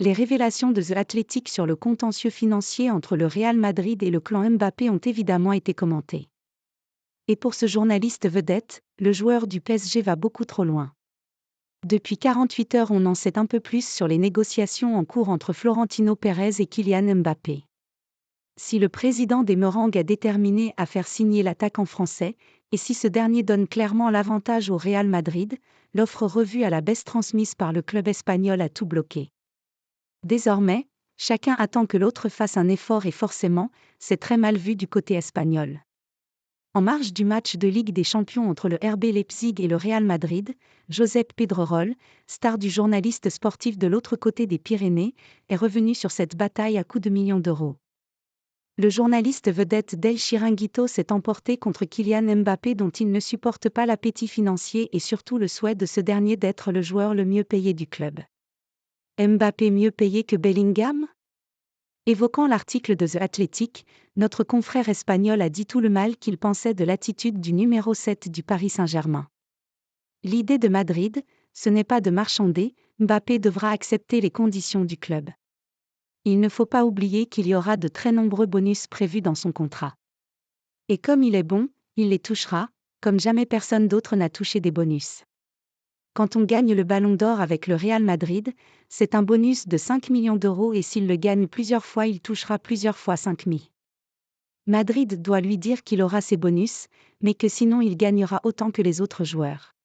Les révélations de The Athletic sur le contentieux financier entre le Real Madrid et le clan Mbappé ont évidemment été commentées. Et pour ce journaliste vedette, le joueur du PSG va beaucoup trop loin. Depuis 48 heures, on en sait un peu plus sur les négociations en cours entre Florentino Pérez et Kylian Mbappé. Si le président des Meringues a déterminé à faire signer l'attaquant français, et si ce dernier donne clairement l'avantage au Real Madrid, l'offre revue à la baisse transmise par le club espagnol a tout bloqué. Désormais, chacun attend que l'autre fasse un effort et forcément, c'est très mal vu du côté espagnol. En marge du match de Ligue des Champions entre le RB Leipzig et le Real Madrid, Josep Pedrerol, star du journaliste sportif de l'autre côté des Pyrénées, est revenu sur cette bataille à coups de millions d'euros. Le journaliste vedette d'El Chiringuito s'est emporté contre Kylian Mbappé dont il ne supporte pas l'appétit financier et surtout le souhait de ce dernier d'être le joueur le mieux payé du club. Mbappé mieux payé que Bellingham ? Évoquant l'article de The Athletic, notre confrère espagnol a dit tout le mal qu'il pensait de l'attitude du numéro 7 du Paris Saint-Germain. L'idée de Madrid, ce n'est pas de marchander, Mbappé devra accepter les conditions du club. Il ne faut pas oublier qu'il y aura de très nombreux bonus prévus dans son contrat. Et comme il est bon, il les touchera, comme jamais personne d'autre n'a touché des bonus. Quand on gagne le Ballon d'Or avec le Real Madrid, c'est un bonus de 5 millions d'euros et s'il le gagne plusieurs fois, il touchera plusieurs fois 5 000. Madrid doit lui dire qu'il aura ses bonus, mais que sinon il gagnera autant que les autres joueurs.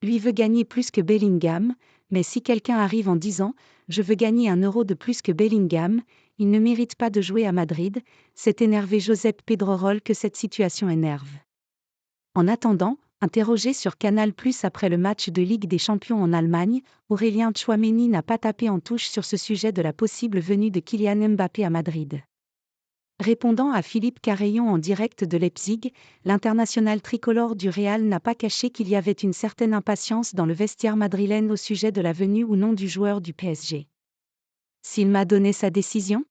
Lui veut gagner plus que Bellingham, mais si quelqu'un arrive en disant « Je veux gagner 1 euro de plus que Bellingham », il ne mérite pas de jouer à Madrid, c'est énervé Josep Pedrerol que cette situation énerve. En attendant, interrogé sur Canal+ après le match de Ligue des Champions en Allemagne, Aurélien Tchouaméni n'a pas tapé en touche sur ce sujet de la possible venue de Kylian Mbappé à Madrid. Répondant à Philippe Carreillon en direct de Leipzig, l'international tricolore du Real n'a pas caché qu'il y avait une certaine impatience dans le vestiaire madrilène au sujet de la venue ou non du joueur du PSG. S'il m'a donné sa décision ?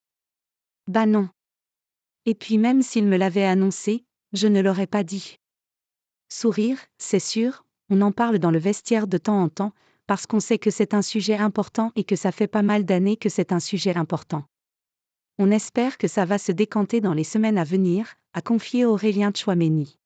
Bah non. Et puis même s'il me l'avait annoncé, je ne l'aurais pas dit. Sourire, c'est sûr, on en parle dans le vestiaire de temps en temps, parce qu'on sait que c'est un sujet important et que ça fait pas mal d'années que c'est un sujet important. On espère que ça va se décanter dans les semaines à venir, a confié Aurélien Tchouaméni.